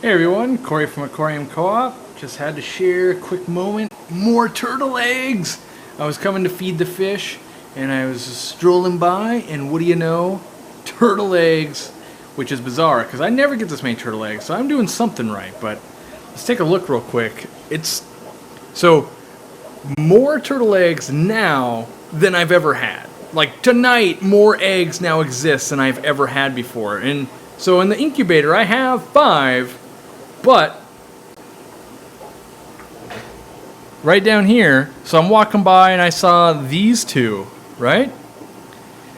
Hey everyone, Corey from Aquarium Co-op. Just had to share a quick moment. More turtle eggs! I was coming to feed the fish and I was strolling by and what do you know? Turtle eggs! Which is bizarre because I never get this many turtle eggs, so I'm doing something right. But let's take a look real quick. So more turtle eggs now than I've ever had. Like tonight, more eggs now exist than I've ever had before. And so in the incubator I have 5. But right down here, so I'm walking by and I saw these 2, right?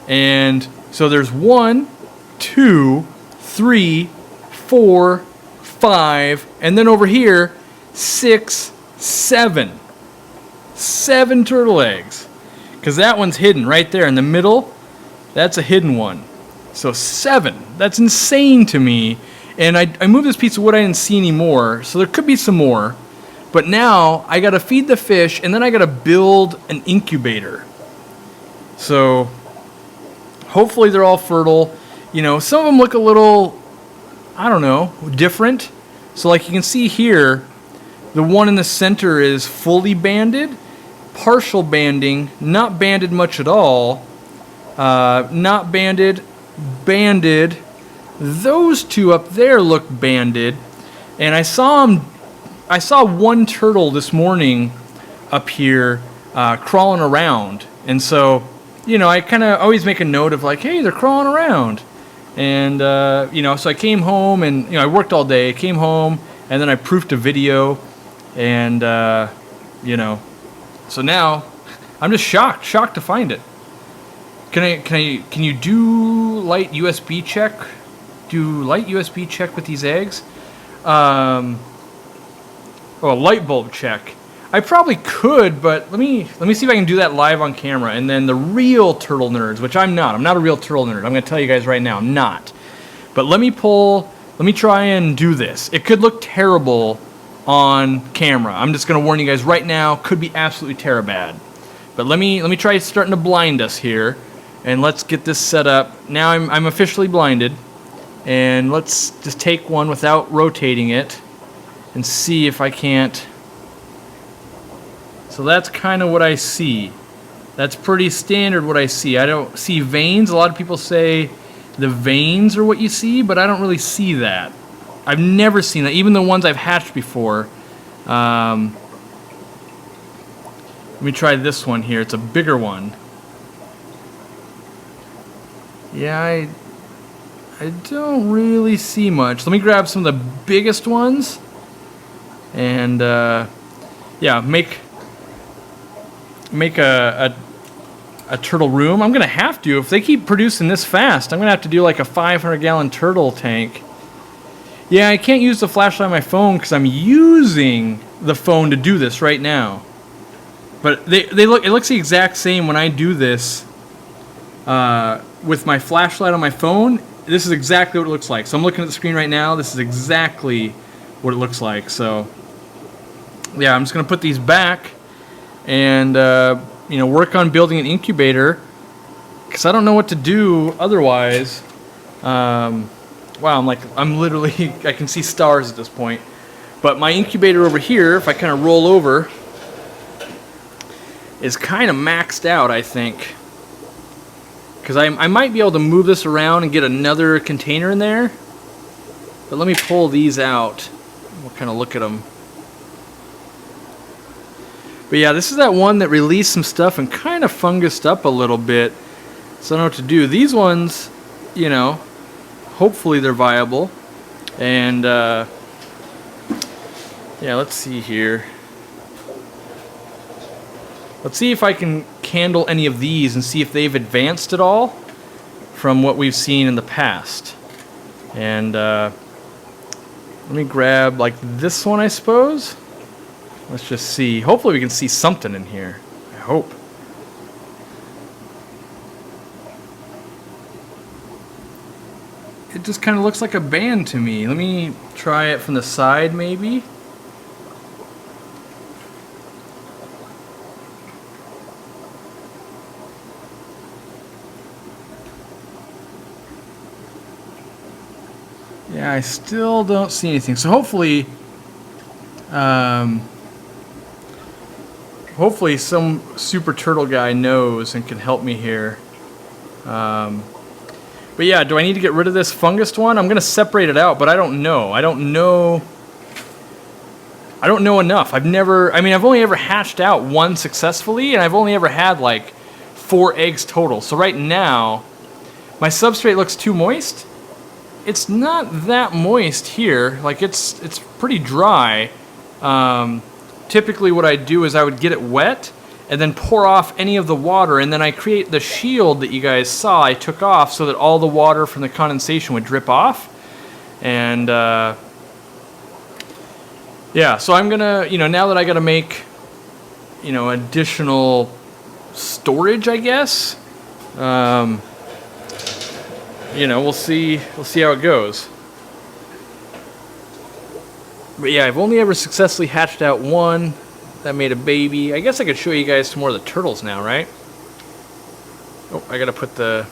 And so there's 1, 2, 3, 4, 5, and then over here, 6, 7. 7 turtle eggs. Because that one's hidden right there in the middle. That's a hidden one. So 7. That's insane to me. And I moved this piece of wood, I didn't see any more, so there could be some more. But now, I gotta feed the fish, and then I gotta build an incubator. So, hopefully they're all fertile. You know, some of them look a little, I don't know, different. So like you can see here, the one in the center is fully banded, partial banding, not banded much at all, not banded, banded. Those 2 up there look banded, and I saw one turtle this morning up here crawling around, and so you know I kind of always make a note of like, hey, they're crawling around, and you know, so I came home and you know I worked all day. I came home and then I proofed a video, and you know, so now I'm just shocked to find it. Can you do light USB check? Do light USB check with these eggs? Oh, a light bulb check. I probably could, but let me see if I can do that live on camera. And then the real turtle nerds, which I'm not. I'm not a real turtle nerd. I'm going to tell you guys right now, I'm not. But let me try and do this. It could look terrible on camera. I'm just going to warn you guys right now. Could be absolutely terribad. But let me try starting to blind us here, and let's get this set up. Now I'm officially blinded. And let's just take one without rotating it and see if I can't. So that's kind of what I see. That's pretty standard what I see. I don't see veins. A lot of people say the veins are what you see, but I don't really see that. I've never seen that, even the ones I've hatched before. Let me try this one here. It's a bigger one. Yeah, I don't really see much. Let me grab some of the biggest ones and yeah, make a turtle room. I'm gonna have to, if they keep producing this fast, I'm gonna have to do like a 500-gallon turtle tank. Yeah, I can't use the flashlight on my phone because I'm using the phone to do this right now. But it looks the exact same when I do this with my flashlight on my phone. This is exactly what it looks like. So I'm looking at the screen right now. This is exactly what it looks like. So yeah, I'm just going to put these back and you know, work on building an incubator because I don't know what to do otherwise. Wow, I'm literally, I can see stars at this point. But my incubator over here, if I kind of roll over, is kind of maxed out, I think. Because I might be able to move this around and get another container in there. But let me pull these out. We'll kind of look at them. But yeah, this is that one that released some stuff and kind of fungused up a little bit. So I don't know what to do. These ones, you know, hopefully they're viable. And yeah, let's see here. Let's see if I can handle any of these and see if they've advanced at all from what we've seen in the past. And let me grab like this one, I suppose. Let's just see. Hopefully we can see something in here. I hope. It just kind of looks like a band to me. Let me try it from the side maybe. Yeah, I still don't see anything. So hopefully, hopefully some super turtle guy knows and can help me here. But yeah, do I need to get rid of this fungused one? I'm going to separate it out, but I don't know. I don't know enough. I've only ever hatched out one successfully, and I've only ever had like 4 eggs total. So right now, my substrate looks too moist. It's not that moist here. Like it's pretty dry. Typically what I do is I would get it wet and then pour off any of the water, and then I create the shield that you guys saw I took off so that all the water from the condensation would drip off. And yeah, so I'm gonna, now that I gotta make, additional storage, I guess, we'll see how it goes. But yeah, I've only ever successfully hatched out one that made a baby. I guess I could show you guys some more of the turtles now, right? Oh, I gotta put the...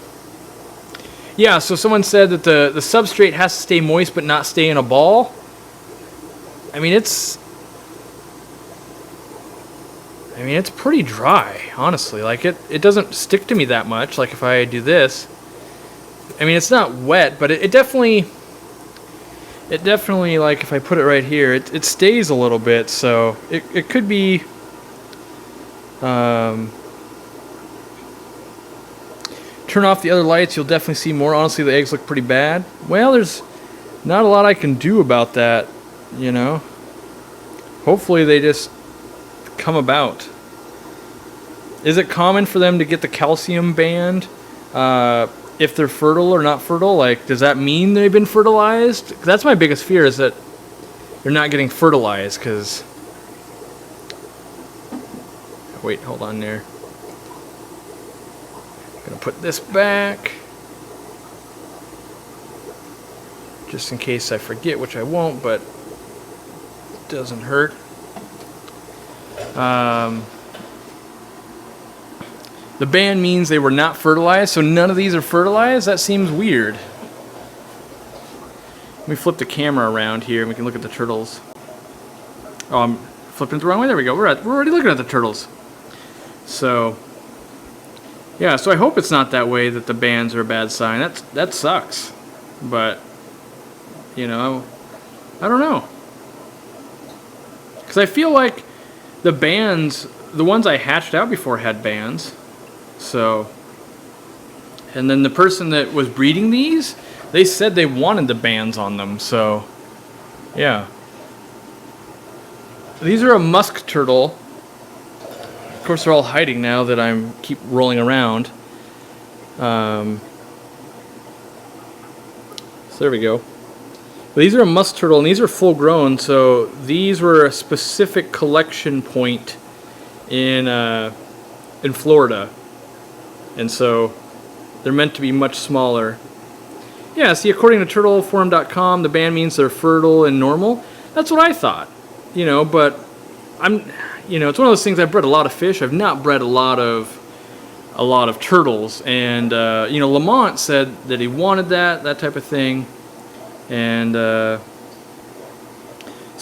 Yeah, so someone said that the substrate has to stay moist but not stay in a ball. I mean, it's pretty dry, honestly. Like, it doesn't stick to me that much, like if I do this. I mean, it's not wet, but it definitely, like, if I put it right here, it stays a little bit, so it could be, turn off the other lights, you'll definitely see more. Honestly, the eggs look pretty bad. Well, there's not a lot I can do about that, Hopefully they just come about. Is it common for them to get the calcium banned if they're fertile or not fertile? Like, does that mean they've been fertilized? 'Cause that's my biggest fear, is that they're not getting fertilized, because... Wait, hold on there. Gonna put this back. Just in case I forget, which I won't, but it doesn't hurt. The ban means they were not fertilized, so none of these are fertilized? That seems weird. Let me flip the camera around here and we can look at the turtles. Oh, I'm flipping it the wrong way. There we go. We're already looking at the turtles. So, yeah, so I hope it's not that way, that the bans are a bad sign. That sucks. But, I don't know. Because I feel like the bans, the ones I hatched out before had bans. So, and then the person that was breeding these, they said they wanted the bans on them, so, yeah. These are a Musk Turtle. Of course, they're all hiding now that I'm keep rolling around. So there we go. But these are a Musk Turtle, and these are full grown, so these were a specific collection point in Florida. And so they're meant to be much smaller. Yeah, see, according to turtleforum.com, the ban means they're fertile and normal. That's what I thought. But it's one of those things. I've bred a lot of fish. I've not bred a lot of turtles. And Lamont said that he wanted that type of thing. And so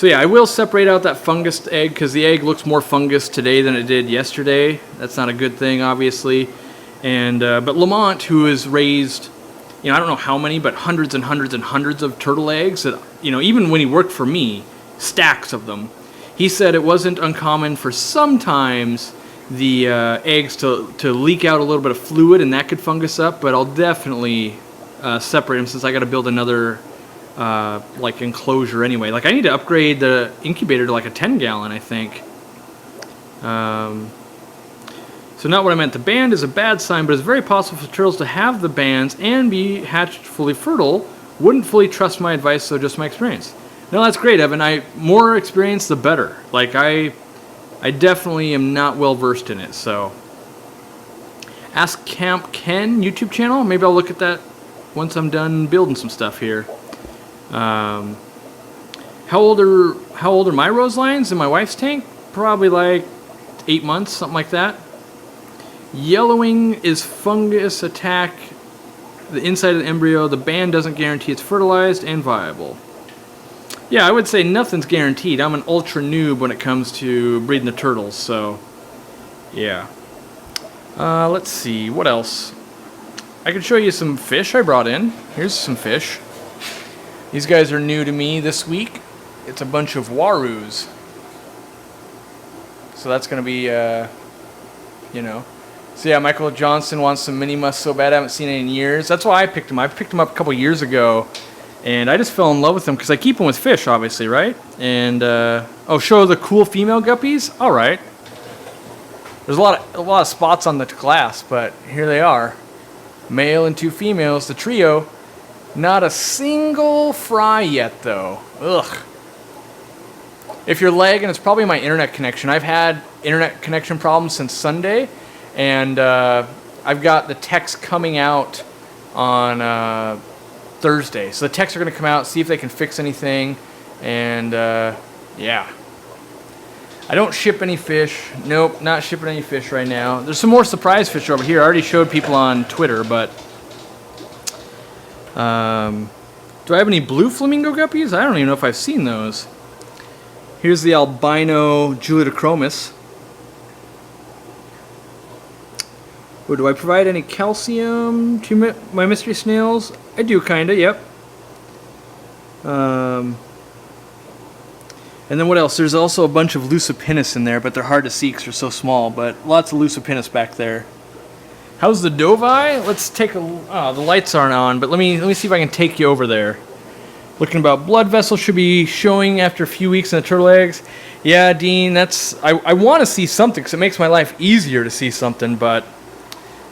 yeah, I will separate out that fungus egg, because the egg looks more fungus today than it did yesterday. That's not a good thing, obviously. And but Lamont, who has raised, I don't know how many, but hundreds and hundreds and hundreds of turtle eggs, that even when he worked for me, stacks of them. He said it wasn't uncommon for sometimes the eggs to leak out a little bit of fluid, and that could fungus up. But I'll definitely separate them, since I got to build another like enclosure anyway. Like, I need to upgrade the incubator to like a 10-gallon, I think. So not what I meant. The band is a bad sign, but it's very possible for turtles to have the bands and be hatched fully fertile. Wouldn't fully trust my advice, so just my experience. No, that's great, Evan. More experience, the better. Like, I definitely am not well versed in it, so. Ask Camp Ken YouTube channel. Maybe I'll look at that once I'm done building some stuff here. How old are my rose lions in my wife's tank? Probably like 8 months, something like that. Yellowing is fungus attack the inside of the embryo. The ban doesn't guarantee it's fertilized and viable. Yeah, I would say nothing's guaranteed. I'm an ultra noob when it comes to breeding the turtles, so yeah. Let's see, what else? I could show you some fish I brought in. Here's some fish. These guys are new to me this week. It's a bunch of warus. So that's going to be, you know. So yeah, Michael Johnson wants some mini musk so bad. I haven't seen it in years. That's why I picked them. I picked them up a couple years ago. And I just fell in love with them because I keep them with fish, obviously, right? And, oh, show the cool female guppies? All right. There's a lot of spots on the glass, but here they are. Male and 2 females, the trio. Not a single fry yet, though. Ugh. If you're lagging, it's probably my internet connection. I've had internet connection problems since Sunday, and I've got the text coming out on Thursday. So the techs are going to come out, see if they can fix anything, and yeah. I don't ship any fish. Nope, not shipping any fish right now. There's some more surprise fish over here. I already showed people on Twitter, but do I have any blue flamingo guppies? I don't even know if I've seen those. Here's the albino Julidochromis. Oh, do I provide any calcium to my mystery snails? I do, kinda, yep. And then what else? There's also a bunch of Lucipinus in there, but they're hard to see because they're so small, but lots of Lucipinus back there. How's the Dovi? Let's take a... Oh, the lights aren't on, but let me see if I can take you over there. Looking about blood vessels should be showing after a few weeks in the turtle eggs. Yeah, Dean, that's... I want to see something because it makes my life easier to see something, but...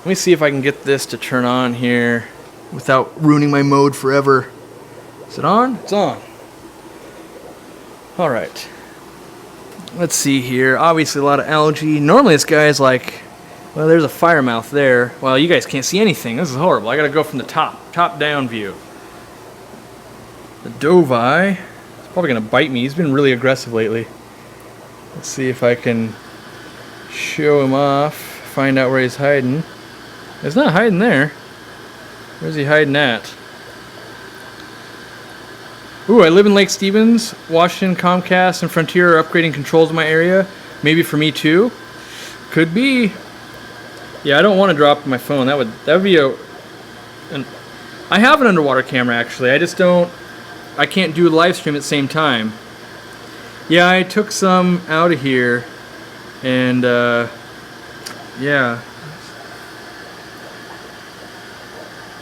Let me see if I can get this to turn on here without ruining my mode forever. Is it on? It's on. Alright. Let's see here. Obviously a lot of algae. Normally this guy's like... Well, there's a fire mouth there. Well, you guys can't see anything. This is horrible. I gotta go from the top down view. The Dovi. He's probably gonna bite me. He's been really aggressive lately. Let's see if I can show him off. Find out where he's hiding. He's not hiding there. Where's he hiding at? Ooh, I live in Lake Stevens. Washington, Comcast, and Frontier are upgrading controls in my area. Maybe for me too. Could be. Yeah, I don't want to drop my phone. That would be I have an underwater camera actually. I just don't. I can't do a live stream at the same time. Yeah, I took some out of here, and yeah.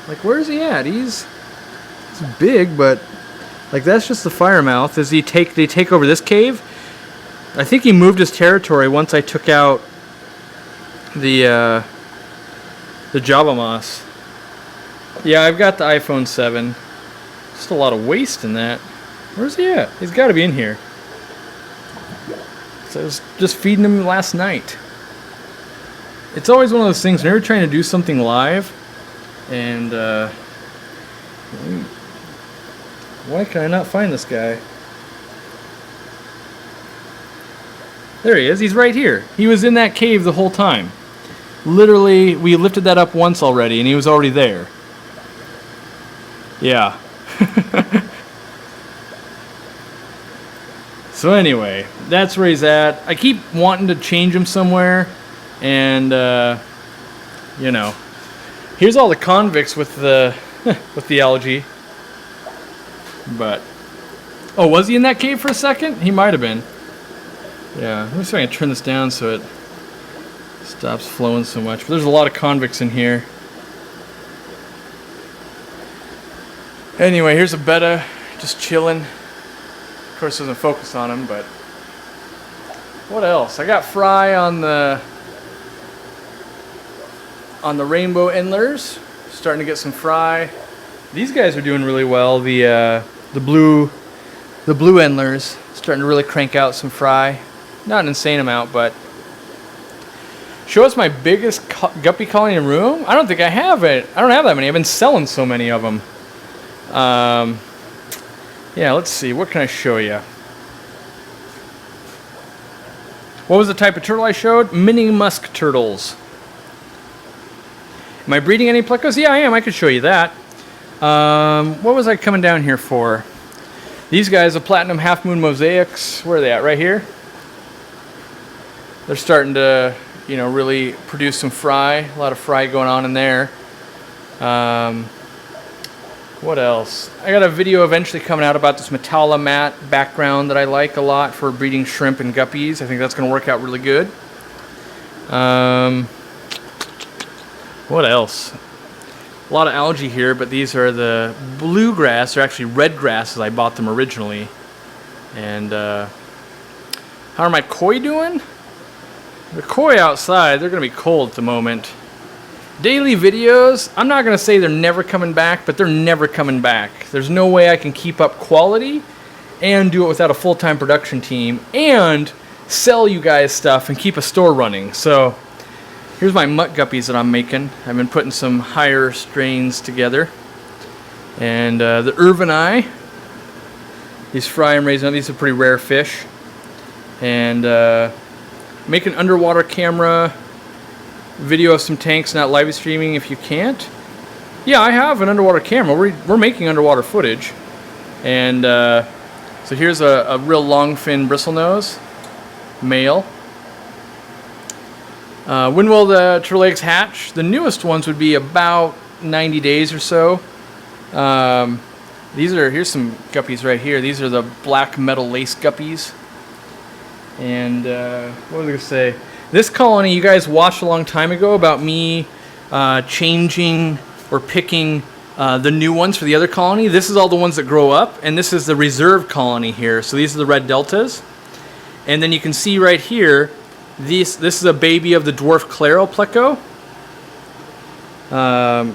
Like, where's he at? He's big, but like that's just the fire mouth. Does he take over this cave? I think he moved his territory once I took out the Java Moss. Yeah, I've got the iPhone 7. Just a lot of waste in that. Where's he at? He's got to be in here. So I was just feeding him last night. It's always one of those things whenever you're trying to do something live, and why can I not find this guy? There he is. He's right here. He was in that cave the whole time. Literally, we lifted that up once already, and he was already there. Yeah. So anyway, that's where he's at. I keep wanting to change him somewhere, and you know, here's all the convicts with the with the algae. But oh, was he in that cave for a second? He might have been. Yeah, let me see if I can turn this down so it stops flowing so much. But there's a lot of convicts in here. Anyway, here's a betta just chilling. Of course, doesn't focus on him, but what else? I got fry on the rainbow endlers. Starting to get some fry. These guys are doing really well. The blue endlers starting to really crank out some fry. Not an insane amount, but show us my biggest guppy colony in room. I don't think I have it. I don't have that many. I've been selling so many of them. Yeah, let's see. What can I show you? What was the type of turtle I showed? Mini musk turtles. Am I breeding any plecos? Yeah, I am. I could show you that. What was I coming down here for? These guys, the Platinum Half Moon Mosaics, where are they at? Right here. They're starting to, you know, really produce some fry. A lot of fry going on in there. What else? I got a video eventually coming out about this Metalla mat background that I like a lot for breeding shrimp and guppies. I think that's going to work out really good. What else? A lot of algae here, but these are the bluegrass. They're actually red grasses. I bought them originally. And how are my koi doing? The koi outside, they're going to be cold at the moment. Daily videos, I'm not going to say they're never coming back, but they're never coming back. There's no way I can keep up quality and do it without a full-time production team and sell you guys stuff and keep a store running. So here's my mutt guppies that I'm making. I've been putting some higher strains together. And the Irvini, these fry I'm raising up. These are pretty rare fish. And make an underwater camera video of some tanks, not live streaming if you can't. Yeah, I have an underwater camera. We're making underwater footage. And so here's a real long fin bristlenose male. When will the turtle eggs hatch? The newest ones would be about 90 days or so. Here's some guppies right here. These are the black metal lace guppies. And what was I going to say? This colony, you guys watched a long time ago about me changing or picking the new ones for the other colony. This is all the ones that grow up, and this is the reserve colony here. So these are the red deltas. And then you can see right here, this is a baby of the dwarf Claro pleco.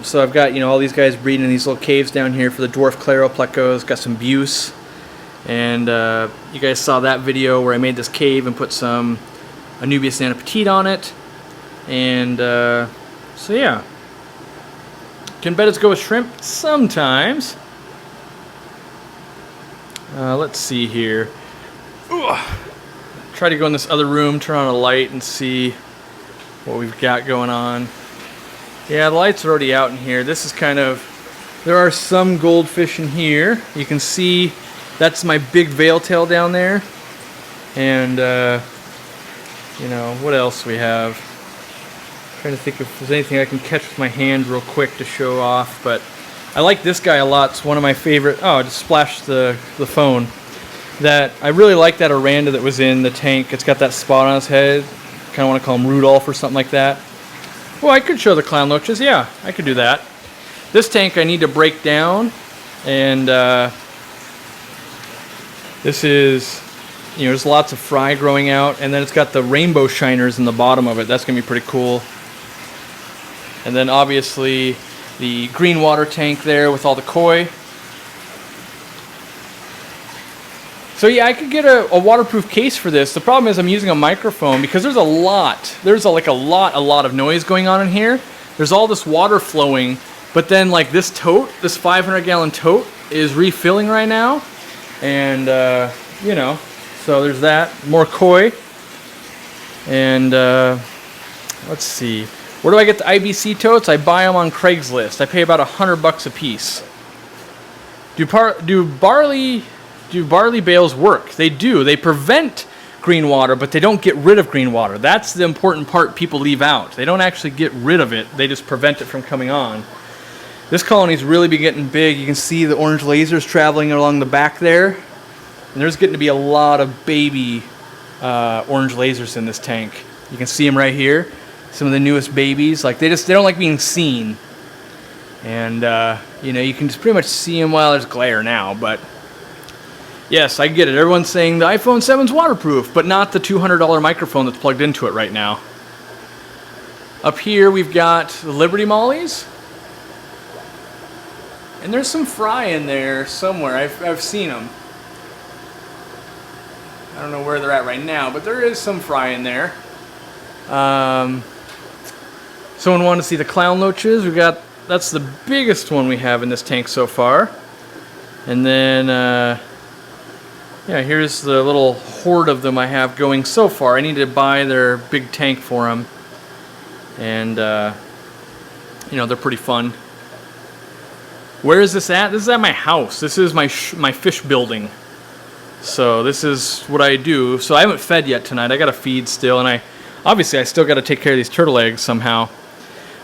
So I've got, you know, all these guys breeding in these little caves down here for the dwarf Claro plecos. Got some buse. And you guys saw that video where I made this cave and put some Anubias Nana Petite on it. And so yeah. Can bettas go with shrimp? Sometimes. Let's see here. Ugh. Try to go in this other room, turn on a light and see what we've got going on. Yeah, the lights are already out in here. This is kind of, there are some goldfish in here. You can see that's my big veil tail down there. And you know, what else we have? Trying to think if there's anything I can catch with my hand real quick to show off, but I like this guy a lot. It's one of my favorite. Oh, I just splashed the phone. That I really like that Aranda that was in the tank. It's got that spot on his head. Kind of want to call him Rudolph or something like that. Well, I could show the clown loaches. Yeah, I could do that. This tank I need to break down, and this is, you know, there's lots of fry growing out, and then it's got the rainbow shiners in the bottom of it. That's gonna be pretty cool. And then obviously the green water tank there with all the koi. So yeah, I could get a waterproof case for this. The problem is I'm using a microphone because there's a lot of noise going on in here. There's all this water flowing, but then like this tote, this 500-gallon tote is refilling right now. And you know, so there's that. More koi. And let's see. Where do I get the IBC totes? I buy them on Craigslist. I pay about $100 a piece. Do barley bales work? They do. They prevent green water, but they don't get rid of green water. That's the important part people leave out. They don't actually get rid of it. They just prevent it from coming on. This colony's really been getting big. You can see the orange lasers traveling along the back there. And there's getting to be a lot of baby orange lasers in this tank. You can see them right here. Some of the newest babies. Like they don't like being seen. And you know, you can just pretty much see them. Well, there's glare now, but yes, I get it. Everyone's saying the iPhone 7's waterproof, but not the $200 microphone that's plugged into it right now. Up here we've got the Liberty Mollies. And there's some fry in there somewhere. I've seen them. I don't know where they're at right now, but there is some fry in there. Someone wanted to see the clown loaches. That's the biggest one we have in this tank so far. And then yeah, here's the little horde of them I have going so far. I need to buy their big tank for them. And You know, they're pretty fun. Where is this at? This is at my house. This is my fish building. So this is what I do. So I haven't fed yet tonight. I got to feed still, and obviously I still got to take care of these turtle eggs somehow.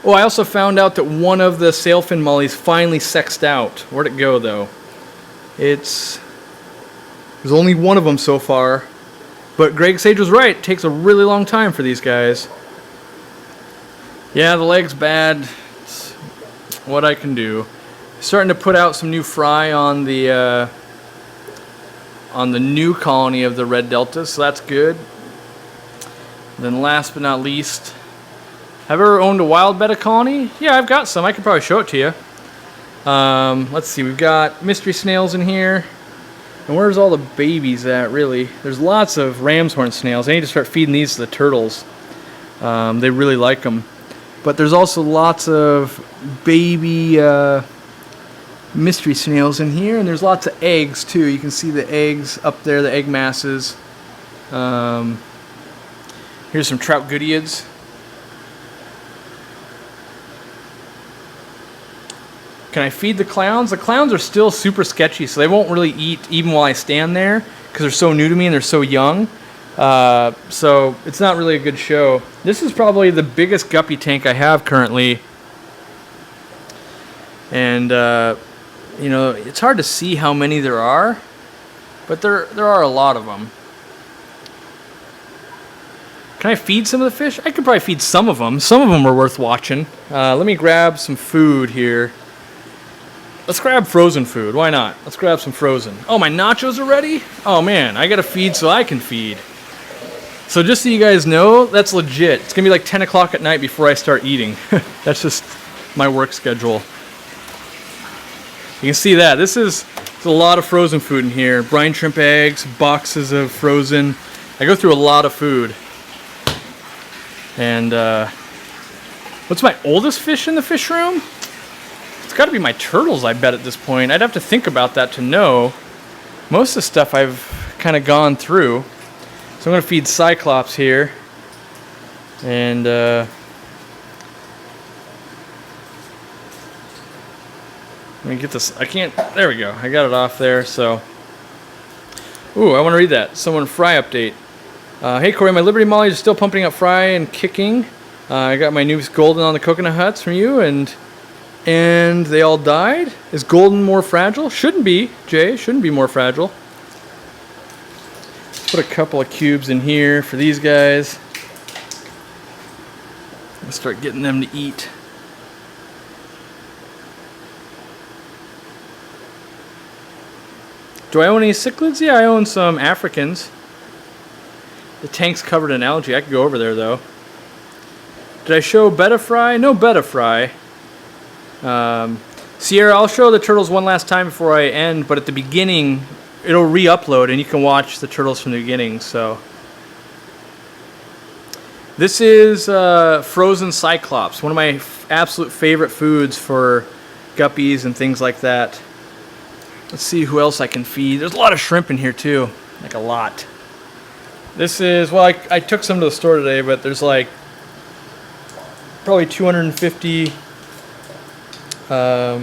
Oh, I also found out that one of the sailfin mollies finally sexed out. Where'd it go though? There's only one of them so far. But Greg Sage was right. It takes a really long time for these guys. Yeah, the leg's bad. It's what I can do. Starting to put out some new fry on the new colony of the red deltas, so that's good. And then last but not least, have I ever owned a wild betta colony? Yeah, I've got some. I could probably show it to you. Let's see, we've got mystery snails in here. And where's all the babies at, really? There's lots of ram's horn snails. I need to start feeding these to the turtles. They really like them. But there's also lots of baby mystery snails in here, and there's lots of eggs too. You can see the eggs up there, the egg masses. Here's some trout goodeids. Can I feed the clowns? The clowns are still super sketchy, so they won't really eat even while I stand there because they're so new to me and they're so young. So it's not really a good show. This is probably the biggest guppy tank I have currently. And you know, it's hard to see how many there are, but there are a lot of them. Can I feed some of the fish? I could probably feed some of them. Some of them are worth watching. Let me grab some food here. Let's grab frozen food. Why not? Let's grab some frozen. Oh, my nachos are ready? Oh man, I gotta feed so I can feed. So just so you guys know, that's legit. It's gonna be like 10 o'clock at night before I start eating. That's just my work schedule. You can see that. There's a lot of frozen food in here. Brine shrimp eggs, boxes of frozen. I go through a lot of food. And what's my oldest fish in the fish room? It's got to be my turtles, I bet, at this point. I'd have to think about that to know. Most of the stuff I've kind of gone through. So I'm going to feed Cyclops here. And let me get this. I can't. There we go. I got it off there. So, ooh, I want to read that. Someone fry update. Hey Corey, my Liberty Mollies are still pumping up fry and kicking. I got my new golden on the coconut huts from you, and they all died. Is golden more fragile? Shouldn't be, Jay. Shouldn't be more fragile. Put a couple of cubes in here for these guys. Let's start getting them to eat. Do I own any cichlids? Yeah, I own some Africans. The tank's covered in algae. I could go over there, though. Did I show betta fry? No betta fry. Sierra, I'll show the turtles one last time before I end, but at the beginning, it'll re-upload, and you can watch the turtles from the beginning, so. This is frozen Cyclops, one of my absolute favorite foods for guppies and things like that. Let's see who else I can feed. There's a lot of shrimp in here, too. Like, a lot. This is, well, I took some to the store today, but there's like probably 250, I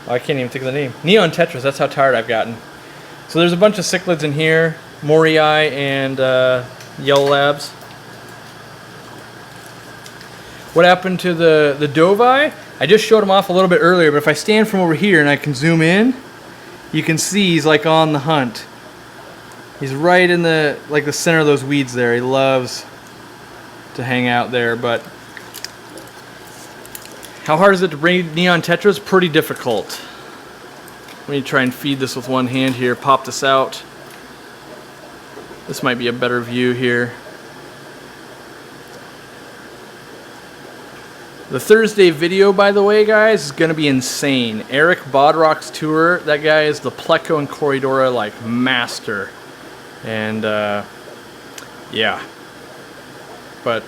can't even think of the name. Neon Tetras, that's how tired I've gotten. So there's a bunch of cichlids in here, Morii and Yellow Labs. What happened to the Dovai? I just showed him off a little bit earlier, but if I stand from over here and I can zoom in, you can see he's like on the hunt. He's right in the center of those weeds there. He loves to hang out there, but how hard is it to breed Neon Tetras? Pretty difficult. Let me try and feed this with one hand here, pop this out. This might be a better view here. The Thursday video, by the way, guys, is going to be insane. Eric Bodrock's tour, that guy is the Pleco and Corridora, like, master. And, yeah. But,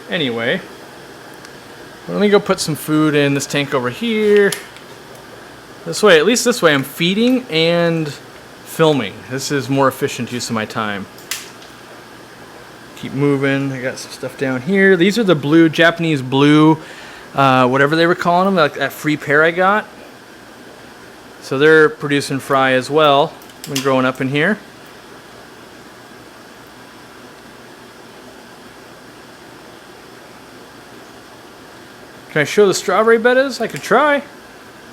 anyway. Let me go put some food in this tank over here. This way, at least this way, I'm feeding and filming. This is more efficient use of my time. keep moving. I got some stuff down here. These are the blue, Japanese blue, whatever they were calling them, like that free pair I got. So they're producing fry as well. Been growing up in here. Can I show the strawberry bettas? I could try.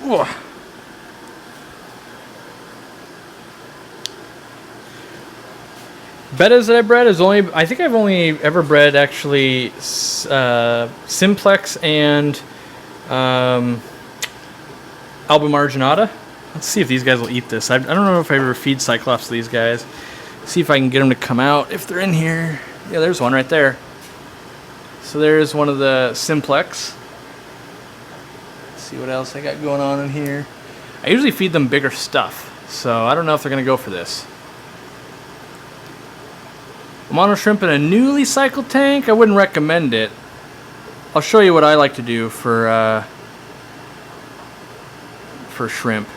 Whoa. Bettas that I bred is only, I think I've only ever bred actually Simplex and Alba Marginata. Let's see if these guys will eat this. I don't know if I ever feed Cyclops to these guys. See if I can get them to come out if they're in here. Yeah, there's one right there. So there's one of the Simplex. Let's see what else I got going on in here. I usually feed them bigger stuff, so I don't know if they're going to go for this. Mono shrimp in a newly cycled tank, I wouldn't recommend it. I'll show you what I like to do for shrimp.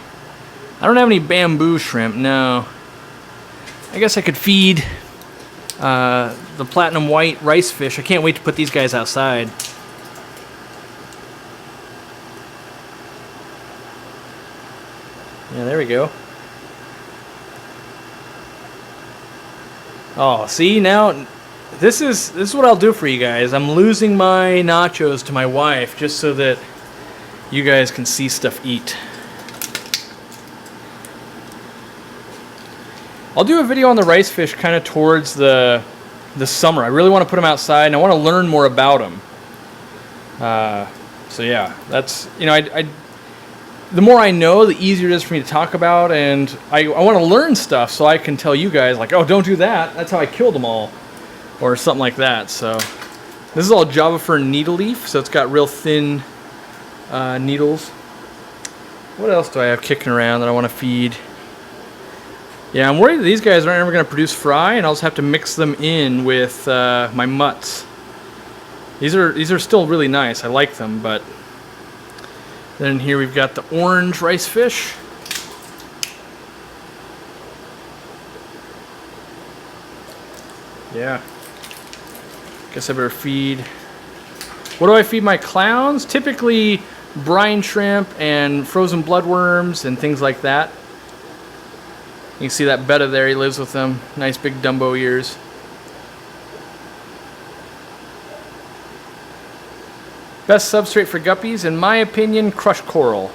I don't have any bamboo shrimp, no. I guess I could feed the platinum white rice fish. I can't wait to put these guys outside. Yeah, there we go. Oh, see, now this is what I'll do for you guys. I'm losing my nachos to my wife just so that you guys can see stuff eat. I'll do a video on the rice fish kind of towards the summer. I really want to put them outside and I want to learn more about them. So yeah, that's, you know, the more I know, the easier it is for me to talk about, and I want to learn stuff so I can tell you guys, like, oh, don't do that. That's how I killed them all, or something like that. So this is all Java Fern needle leaf, so it's got real thin needles. What else do I have kicking around that I want to feed? Yeah, I'm worried that these guys aren't ever going to produce fry, and I'll just have to mix them in with my mutts. These are still really nice. I like them, but then here we've got the orange rice fish. Yeah. Guess I better feed. What do I feed my clowns? Typically brine shrimp and frozen bloodworms and things like that. You can see that betta there, he lives with them. Nice big Dumbo ears. Best substrate for guppies, in my opinion, crushed coral.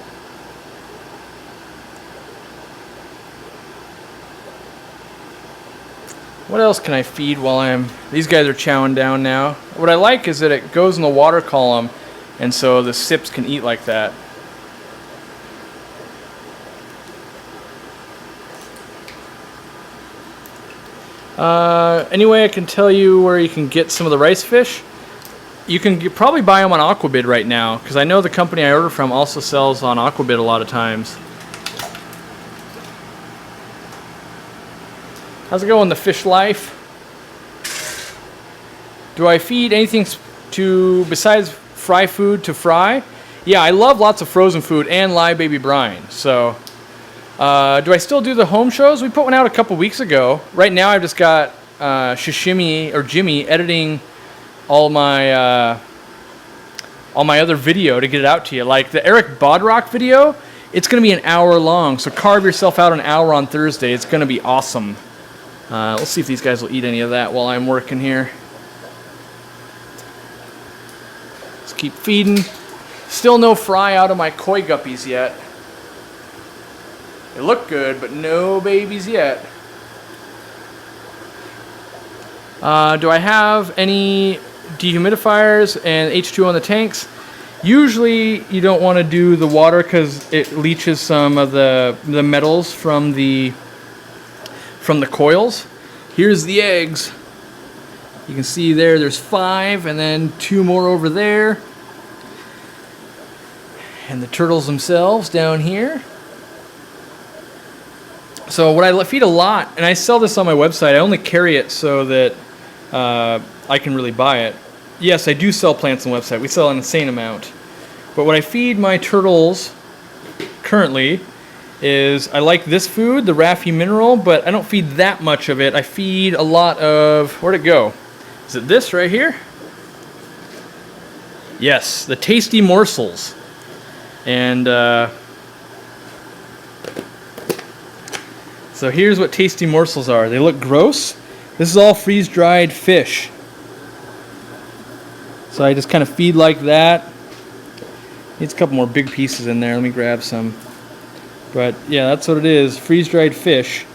What else can I feed while these guys are chowing down now? What I like is that it goes in the water column, and so the sips can eat like that. Anyway, I can tell you where you can get some of the rice fish. You can probably buy them on Aquabid right now, because I know the company I order from also sells on Aquabid a lot of times. How's it going, the fish life? Do I feed anything besides fry food to fry? Yeah, I love lots of frozen food and live baby brine. So, do I still do the home shows? We put one out a couple weeks ago. Right now I've just got Shishimi or Jimmy editing all my other video to get it out to you. Like the Eric Bodrock video, it's going to be an hour long. So carve yourself out an hour on Thursday. It's going to be awesome. Let's see if these guys will eat any of that while I'm working here. Let's keep feeding. Still no fry out of my koi guppies yet. They look good, but no babies yet. Do I have any dehumidifiers and H2O in the tanks? Usually you don't want to do the water because it leaches some of the metals from the coils. Here's the eggs. You can see there's 5 and then 2 more over there. And the turtles themselves down here. So what I feed a lot, and I sell this on my website, I only carry it so that I can really buy it. Yes, I do sell plants on the website. We sell an insane amount. But what I feed my turtles currently is I like this food, the Raffi Mineral, but I don't feed that much of it. I feed a lot of, where'd it go? Is it this right here? Yes, the tasty morsels. And so here's what tasty morsels are. They look gross. This is all freeze-dried fish. So I just kind of feed like that. Needs a couple more big pieces in there. Let me grab some. But yeah, that's what it is. Freeze-dried fish.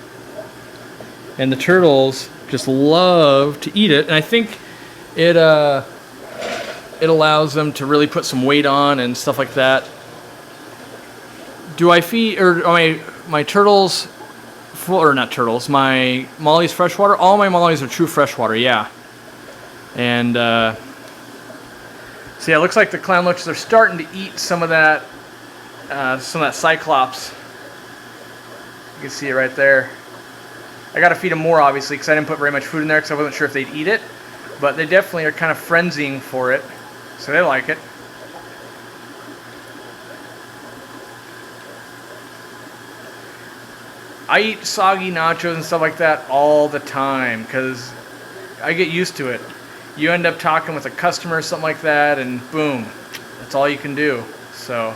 And the turtles just love to eat it. And I think it allows them to really put some weight on and stuff like that. Do I feed, or my turtles, or not turtles, my mollies freshwater? All my mollies are true freshwater, yeah. And so yeah, it looks like the clown loaches are starting to eat some of that cyclops. You can see it right there. I got to feed them more, obviously, because I didn't put very much food in there because I wasn't sure if they'd eat it. But they definitely are kind of frenzying for it, so they like it. I eat soggy nachos and stuff like that all the time because I get used to it. You end up talking with a customer or something like that, and boom, that's all you can do. So,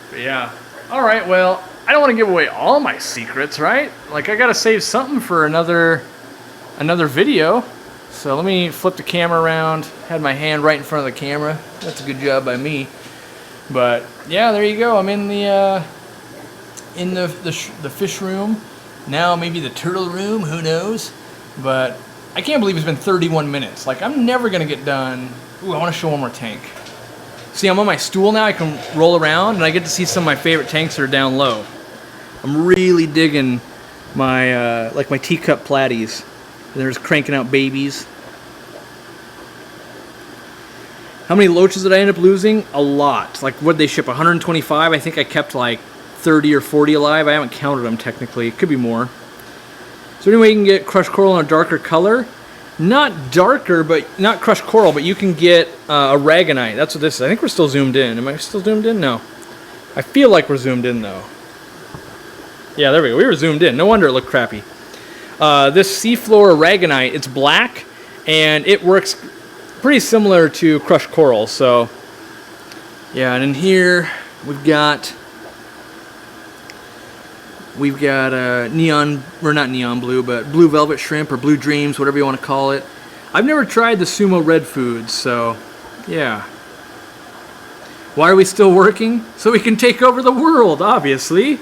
but yeah. All right, well, I don't want to give away all my secrets, right? Like, I got to save something for another video. So let me flip the camera around. Had my hand right in front of the camera. That's a good job by me. But yeah, there you go. I'm in the fish room. Now maybe the turtle room, who knows? But I can't believe it's been 31 minutes. Like, I'm never gonna get done. Ooh, I want to show one more tank. See, I'm on my stool now. I can roll around and I get to see some of my favorite tanks that are down low. I'm really digging my like my teacup platies. There's cranking out babies. How many loaches did I end up losing? A lot. Like, what'd they ship? 125? I think I kept like 30 or 40 alive. I haven't counted them technically. It could be more. So anyway, you can get crushed coral in a darker color. Not darker, but not crushed coral, but you can get aragonite. That's what this is. I think we're still zoomed in. Am I still zoomed in? No. I feel like we're zoomed in though. Yeah, there we go. We were zoomed in. No wonder it looked crappy. This seafloor aragonite, it's black, and it works pretty similar to crushed coral. So, yeah, and in here we've got neon, or not neon blue, but blue velvet shrimp or blue dreams, whatever you want to call it. I've never tried the sumo red foods, so yeah. Why are we still working? So we can take over the world, obviously.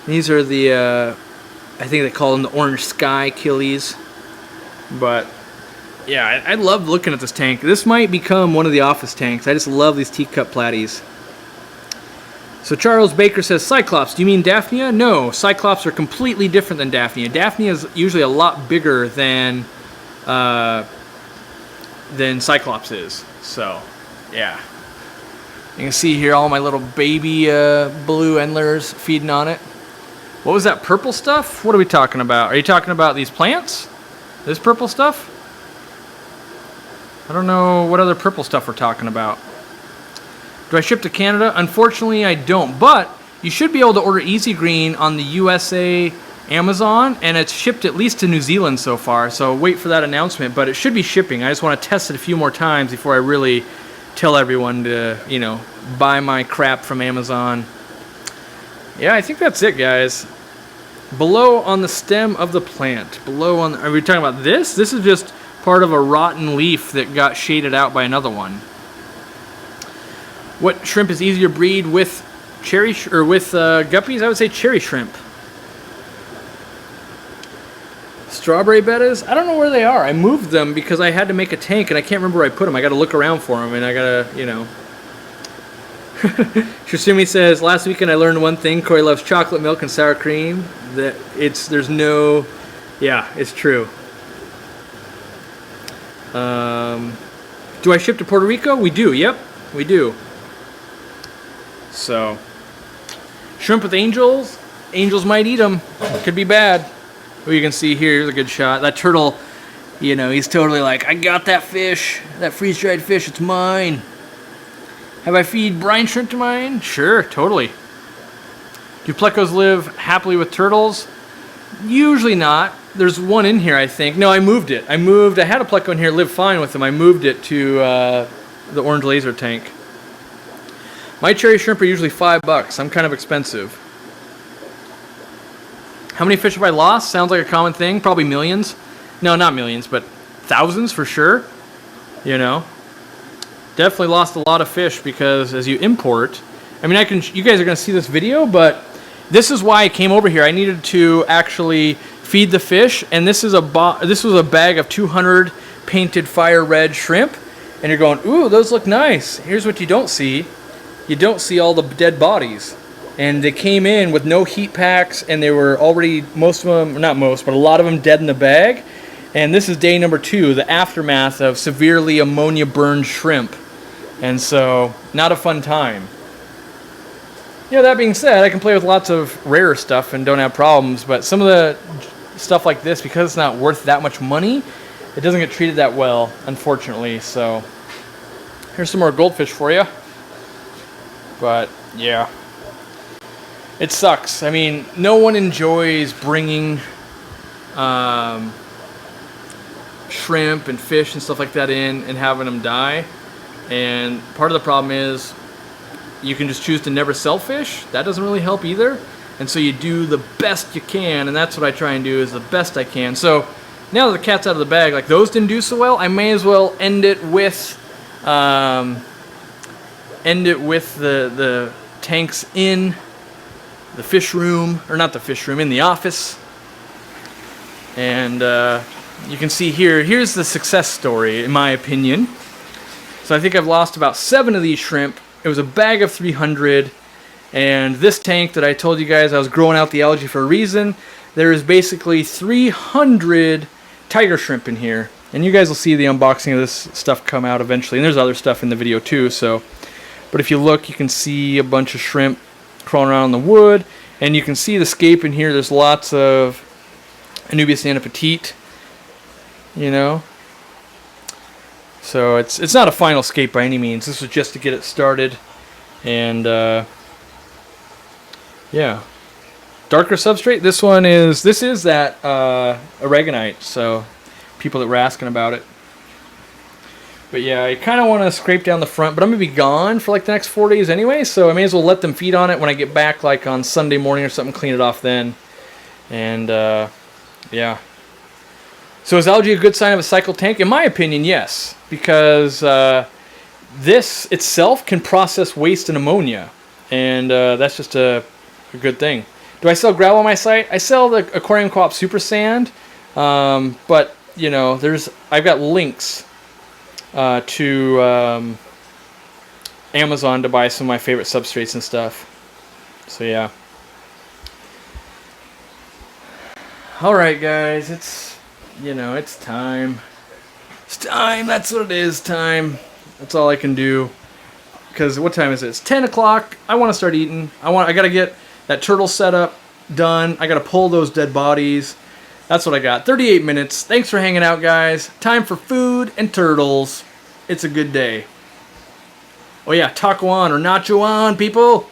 These are the, I think they call them the orange sky killies. But yeah, I love looking at this tank. This might become one of the office tanks. I just love these teacup platies. So Charles Baker says, Cyclops, do you mean Daphnia? No, Cyclops are completely different than Daphnia. Daphnia is usually a lot bigger than Cyclops is. So, yeah. You can see here all my little baby blue endlers feeding on it. What was that purple stuff? What are we talking about? Are you talking about these plants? This purple stuff? I don't know what other purple stuff we're talking about. Do I ship to Canada? Unfortunately, I don't. But you should be able to order Easy Green on the USA Amazon, and it's shipped at least to New Zealand so far. So wait for that announcement, but it should be shipping. I just want to test it a few more times before I really tell everyone to, you know, buy my crap from Amazon. Yeah, I think that's it, guys. Below on the stem of the plant. Below on, are we talking about this? This is just part of a rotten leaf that got shaded out by another one. What shrimp is easier to breed with guppies? I would say cherry shrimp. Strawberry bettas? I don't know where they are. I moved them because I had to make a tank and I can't remember where I put them. I got to look around for them and I got to, you know. Shasumi says, last weekend I learned one thing. Corey loves chocolate milk and sour cream. That there's no, yeah, it's true. Do I ship to Puerto Rico? We do, yep, we do. So, shrimp with angels. Angels might eat them. Could be bad. Well, you can see here, here's a good shot. That turtle, you know, he's totally like, I got that fish, that freeze-dried fish, it's mine. Have I feed brine shrimp to mine? Sure, totally. Do plecos live happily with turtles? Usually not. there's one in here, I think. No, I moved it. I had a pleco in here, lived fine with them. I moved it to the orange laser tank. My cherry shrimp are usually $5. I'm kind of expensive. How many fish have I lost? Sounds like a common thing. Probably millions. No, not millions, but thousands for sure. You know, definitely lost a lot of fish because as you import, I mean, you guys are going to see this video, but this is why I came over here. I needed to actually feed the fish, and this was a bag of 200 painted fire red shrimp, and you're going, ooh, those look nice. Here's what you don't see. You don't see all the dead bodies. And they came in with no heat packs, and they were already, most of them, not most, but a lot of them dead in the bag. And this is day number 2, the aftermath of severely ammonia burned shrimp. And so, not a fun time. Yeah, that being said, I can play with lots of rare stuff and don't have problems, but some of the stuff like this, because it's not worth that much money, it doesn't get treated that well, unfortunately. So, here's some more goldfish for you. But, yeah. It sucks. I mean, no one enjoys bringing shrimp and fish and stuff like that in and having them die. And part of the problem is you can just choose to never sell fish. That doesn't really help either. And so you do the best you can, and that's what I try and do, is the best I can. So now that the cat's out of the bag, like those didn't do so well, I may as well end it with the tanks in the fish room, or not the fish room, in the office. And you can see here's the success story, in my opinion. So I think I've lost about 7 of these shrimp. It was a bag of 300, and this tank that I told you guys I was growing out the algae for a reason, there is basically 300 tiger shrimp in here. And you guys will see the unboxing of this stuff come out eventually, and there's other stuff in the video too. So, but if you look, you can see a bunch of shrimp crawling around in the wood, and you can see the scape in here. There's lots of Anubias nanopetit, you know. So it's not a final scape by any means. This was just to get it started, and yeah, darker substrate. This is that aragonite. So people that were asking about it. But yeah, I kind of want to scrape down the front, but I'm going to be gone for like the next 4 days anyway, so I may as well let them feed on it when I get back, like on Sunday morning or something, clean it off then. And yeah. So is algae a good sign of a cycle tank? In my opinion, yes, because this itself can process waste and ammonia, and that's just a good thing. Do I sell gravel on my site? I sell the Aquarium Co-op Super Sand, but you know, I've got links to Amazon to buy some of my favorite substrates and stuff. So yeah. Alright guys, it's time. It's time, that's what it is, time. That's all I can do. Because what time is it? It's 10 o'clock. I want to start eating. I gotta get that turtle setup done. I gotta pull those dead bodies. That's what I got. 38 minutes. Thanks for hanging out, guys. Time for food and turtles. It's a good day. Oh yeah, taco on or nacho on, people.